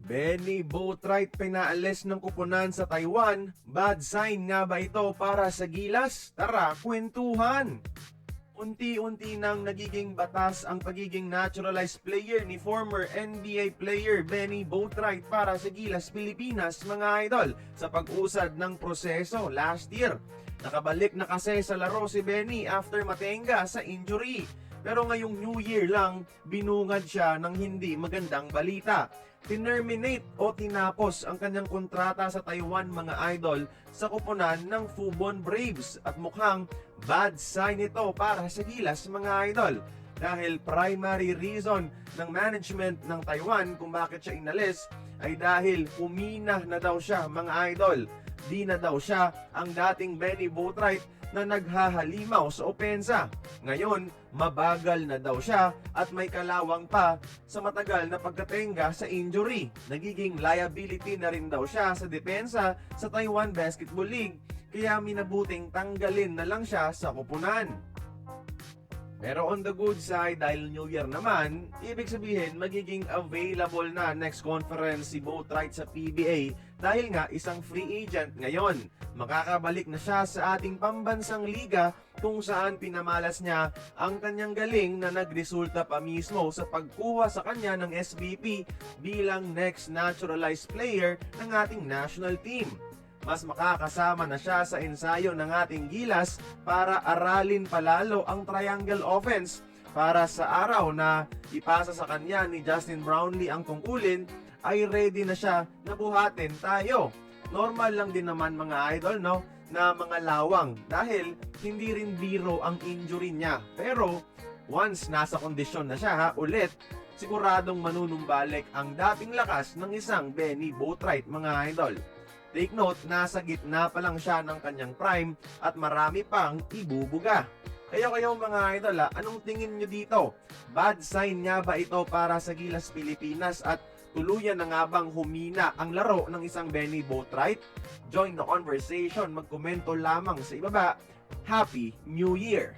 Benny Boatwright pinaalis ng kupunan sa Taiwan. Bad sign nga ba ito para sa Gilas? Tara, kwentuhan! Unti-unti nang nagiging batas ang pagiging naturalized player ni former NBA player Benny Boatwright para sa Gilas Pilipinas, mga idol, sa pag-usad ng proseso last year. Nakabalik na kasi sa laro si Benny after matenga sa injury. Pero ngayong New Year lang, binungad siya ng hindi magandang balita. Tinerminate o tinapos ang kanyang kontrata sa Taiwan, mga idol, sa kupunan ng Fubon Braves. At mukhang bad sign ito para sa Gilas, mga idol. Dahil primary reason ng management ng Taiwan kung bakit siya inalis ay dahil humina na daw siya, mga idol. Di na daw siya ang dating Benny Boatwright na naghahalimaw sa opensa. Ngayon, mabagal na daw siya at may kalawang pa sa matagal na pagkatenga sa injury. Nagiging liability na rin daw siya sa depensa sa Taiwan Basketball League, kaya minabuting tanggalin na lang siya sa kupunan. Pero on the good side, dahil New Year naman, ibig sabihin magiging available na next conference si Boatwright sa PBA dahil nga isang free agent ngayon. Makakabalik na siya sa ating pambansang liga kung saan pinamalas niya ang kanyang galing na nagresulta pa mismo sa pagkuha sa kanya ng SBP bilang next naturalized player ng ating national team. Mas makakasama na siya sa ensayo ng ating Gilas para aralin palalo ang triangle offense para sa araw na ipasa sa kanya ni Justin Brownlee ang tungkulin ay ready na siya na buhatin tayo. Normal lang din naman, mga idol, no, na mga lawang dahil hindi rin biro ang injury niya. Pero once nasa kondisyon na siya ulit, siguradong manunumbalik ang dating lakas ng isang Benny Boatwright, mga idol. Take note, nasa gitna pa lang siya ng kanyang prime at marami pang ibubuga. Kayo mga idol, anong tingin nyo dito? Bad sign nga ba ito para sa Gilas Pilipinas at tuluyan na nga bang humina ang laro ng isang Benny Boatwright? Join the conversation, magkomento lamang sa ibaba. Happy New Year!